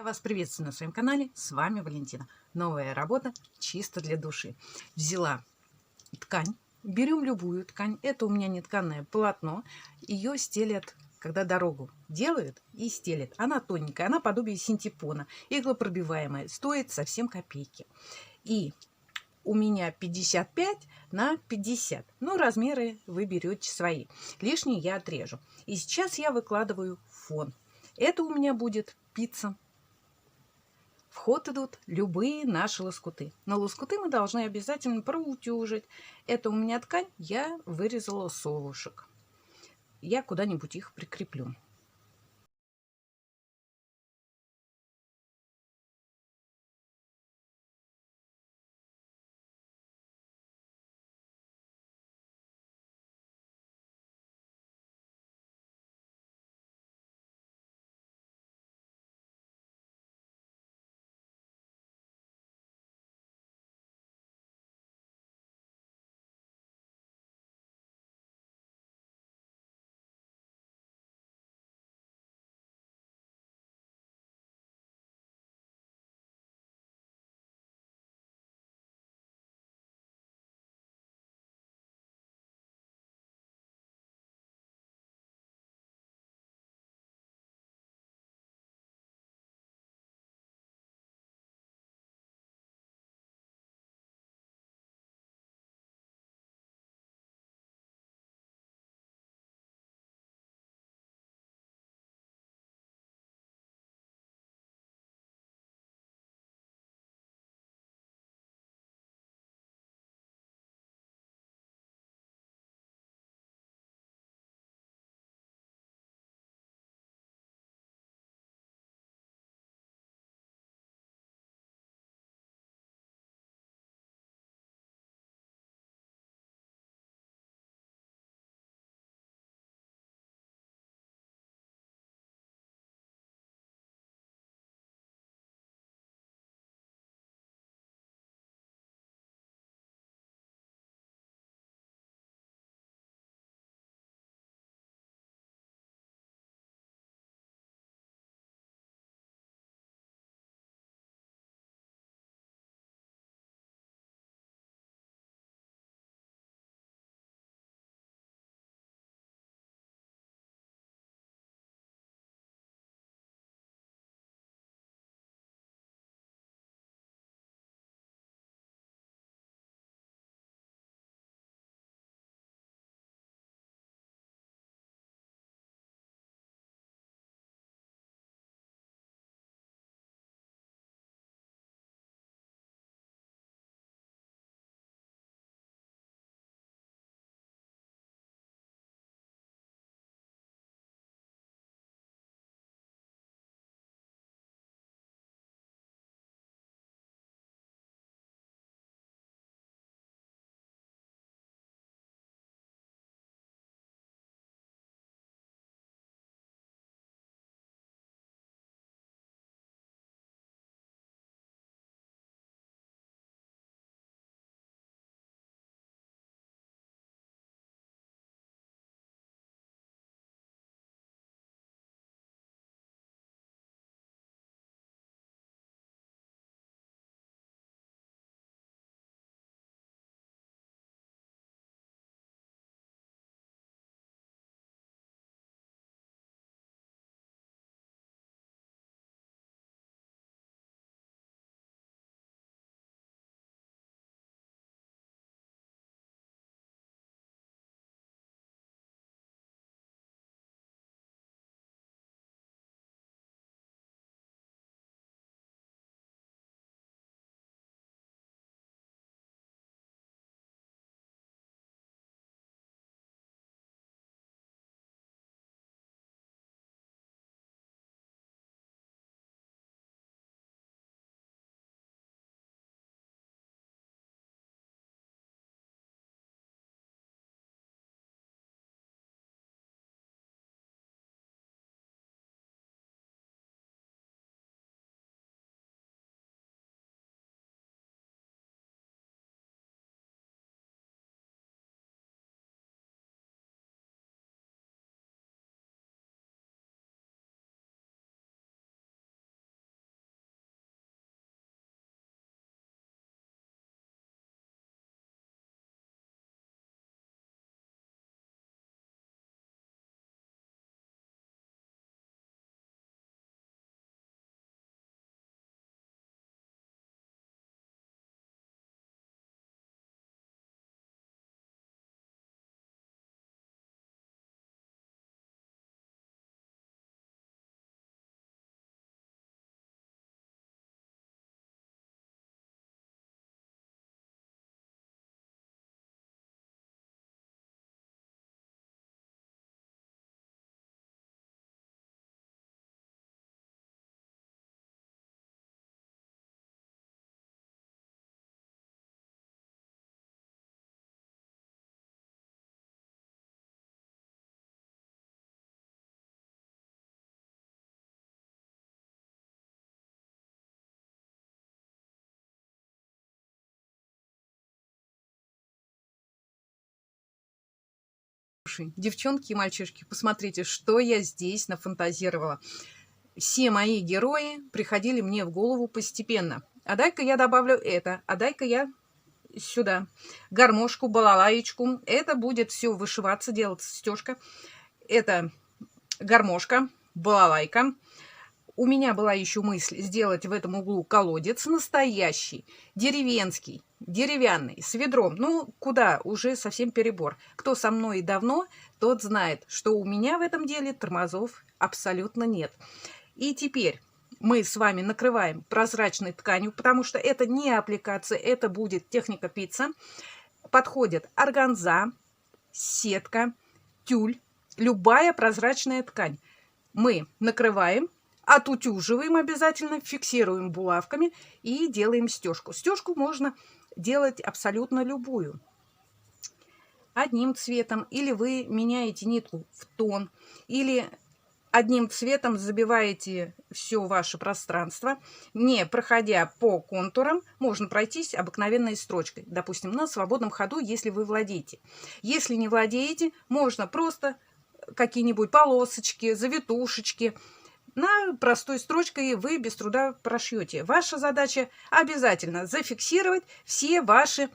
Вас приветствую на своем канале, с вами Валентина. Новая работа чисто для души. Взяла ткань, берем любую ткань, это у меня нетканое полотно, ее стелят, когда дорогу делают и стелят. Она тоненькая, она подобие синтепона, иглопробиваемая, стоит совсем копейки. И у меня 55 на 50. Ну, размеры вы берете свои. Лишние я отрежу. И сейчас я выкладываю фон. Это у меня будет пицца. В ход идут любые наши лоскуты. Но лоскуты мы должны обязательно проутюжить. Это у меня ткань, я вырезала совушек. Я куда-нибудь их прикреплю. души. Девчонки и мальчишки, посмотрите, что я здесь нафантазировала. Все мои герои приходили мне в голову постепенно. А дай-ка я добавлю это, а дай-ка я сюда гармошку, балалаечку. Это будет все вышиваться, делаться стежка. Это гармошка, балалайка. У меня была еще мысль сделать в этом углу колодец настоящий, деревенский, деревянный, с ведром. Ну, куда? Уже совсем перебор. Кто со мной давно, тот знает, что у меня в этом деле тормозов абсолютно нет. И теперь мы с вами накрываем прозрачной тканью, потому что это не аппликация, это будет техника пицца. Подходит органза, сетка, тюль, любая прозрачная ткань. Мы накрываем, отутюживаем обязательно, фиксируем булавками и делаем стежку. Стежку можно делать абсолютно любую. Одним цветом, или вы меняете нитку в тон, или одним цветом забиваете все ваше пространство, не проходя по контурам, можно пройтись обыкновенной строчкой, допустим, на свободном ходу, если вы владеете. Если не владеете, можно просто какие-нибудь полосочки, завитушечки, на простой строчкой вы без труда прошьете. Ваша задача обязательно зафиксировать все ваши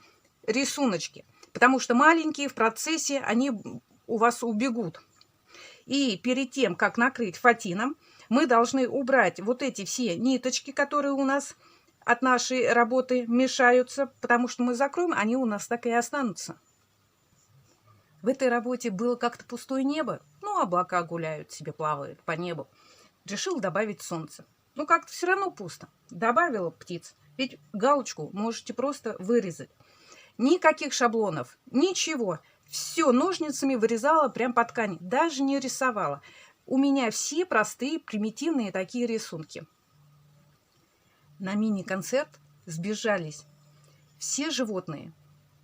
рисуночки, потому что маленькие в процессе они у вас убегут. И перед тем, как накрыть фатином, мы должны убрать вот эти все ниточки, которые у нас от нашей работы мешаются, потому что мы закроем, они у нас так и останутся. В этой работе было как-то пустое небо, ну, облака гуляют себе, плавают по небу. Решил добавить солнце. Ну, как-то все равно пусто. Добавила птиц. Ведь галочку можете просто вырезать. Никаких шаблонов, ничего. Все ножницами вырезала прям по ткани. Даже не рисовала. У меня все простые, примитивные такие рисунки. На мини-концерт сбежались все животные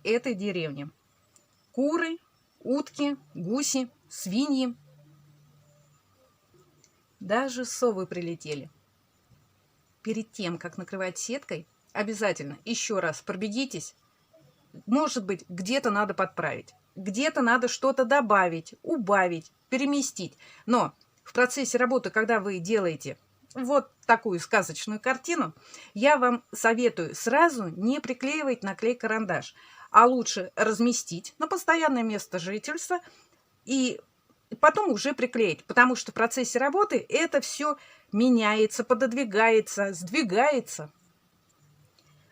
этой деревни. Куры, утки, гуси, свиньи. Даже совы прилетели. Перед тем, как накрывать сеткой, обязательно еще раз пробегитесь. Может быть, где-то надо подправить, где-то надо что-то добавить, убавить, переместить. Но в процессе работы, когда вы делаете вот такую сказочную картину, я вам советую сразу не приклеивать на клей-карандаш, а лучше разместить на постоянное место жительства и потом уже приклеить, потому что в процессе работы это все меняется, пододвигается, сдвигается.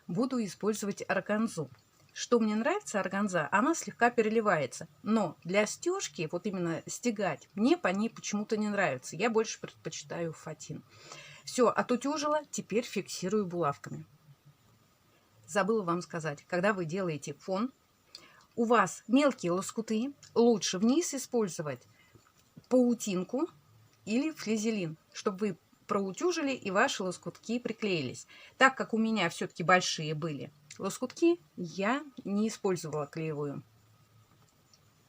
Буду использовать органзу. Что мне нравится органза, она слегка переливается, но для стежки, вот именно стегать, мне по ней почему-то не нравится. Я больше предпочитаю фатин. Все, отутюжила, теперь фиксирую булавками. Забыла вам сказать, когда вы делаете фон, у вас мелкие лоскуты, лучше вниз использовать паутинку или флизелин, чтобы вы проутюжили и ваши лоскутки приклеились. Так как у меня все-таки большие были лоскутки, я не использовала клеевую.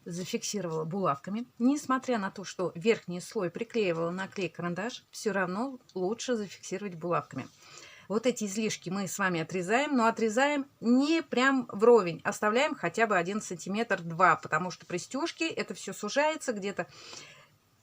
Зафиксировала булавками. Несмотря на то, что верхний слой приклеивала на клей-карандаш, все равно лучше зафиксировать булавками. Вот эти излишки мы с вами отрезаем, но отрезаем не прям вровень, оставляем хотя бы 1 сантиметр 2, потому что при стежке это все сужается, где-то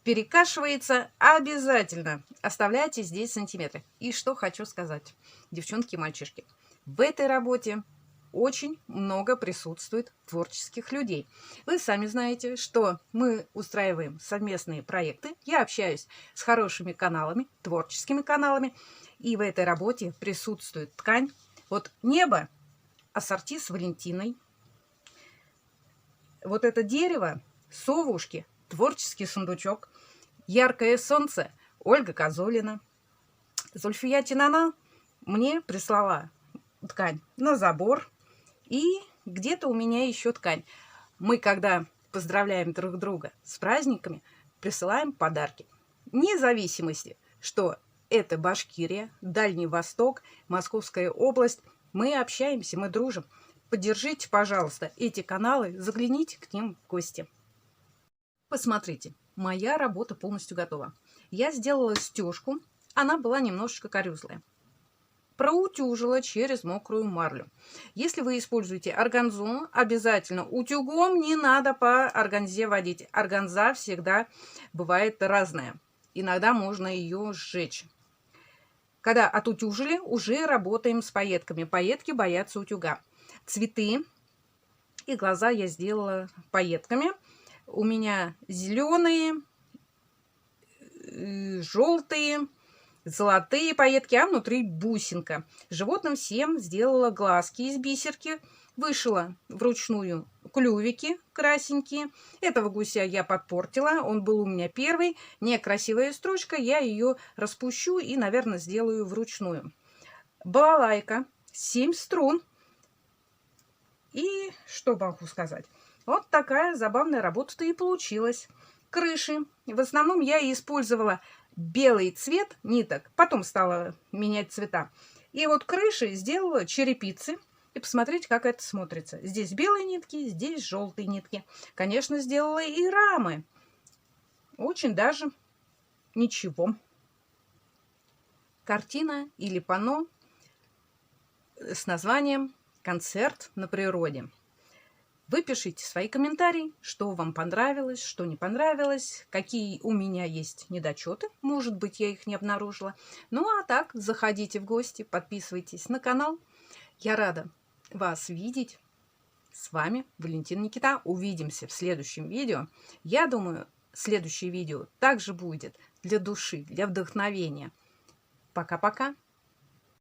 перекашивается. Обязательно оставляйте здесь сантиметры. И что хочу сказать, девчонки и мальчишки, в этой работе очень много присутствует творческих людей. Вы сами знаете, что мы устраиваем совместные проекты. Я общаюсь с хорошими каналами, творческими каналами. И в этой работе присутствует ткань. Вот небо, ассорти с Валентиной. Вот это дерево, совушки, творческий сундучок. Яркое солнце, Ольга Козулина. Зульфия Тинана мне прислала ткань на забор. И где-то у меня еще ткань. Мы, когда поздравляем друг друга с праздниками, присылаем подарки. Вне зависимости, что это Башкирия, Дальний Восток, Московская область. Мы общаемся, мы дружим. Поддержите, пожалуйста, эти каналы, загляните к ним в гости. Посмотрите, моя работа полностью готова. Я сделала стежку, она была немножечко корюзлая. проутюжила через мокрую марлю. Если вы используете органзу, обязательно утюгом, не надо по органзе водить. Органза всегда бывает разная. Иногда можно ее сжечь. Когда отутюжили, уже работаем с пайетками. Пайетки боятся утюга. Цветы и глаза я сделала пайетками. У меня зеленые, желтые, золотые пайетки, а внутри бусинка. Животным всем сделала глазки из бисерки, вышила вручную клювики красенькие. Этого гуся я подпортила, он был у меня первый. Некрасивая строчка, я ее распущу и, наверное, сделаю вручную. Балалайка, 7 струн. И что могу сказать? Вот такая забавная работа-то и получилась. Крыши. В основном я использовала белый цвет ниток, потом стала менять цвета. И вот крыши сделала черепицы. И посмотрите, как это смотрится. Здесь белые нитки, здесь желтые нитки. Конечно, сделала и рамы. Очень даже ничего. Картина или панно с названием «Концерт на природе». Вы пишите свои комментарии, что вам понравилось, что не понравилось, какие у меня есть недочеты, может быть, я их не обнаружила. Ну, а так, заходите в гости, подписывайтесь на канал. Я рада вас видеть. С вами Валентина Никита. Увидимся в следующем видео. Я думаю, следующее видео также будет для души, для вдохновения. Пока-пока.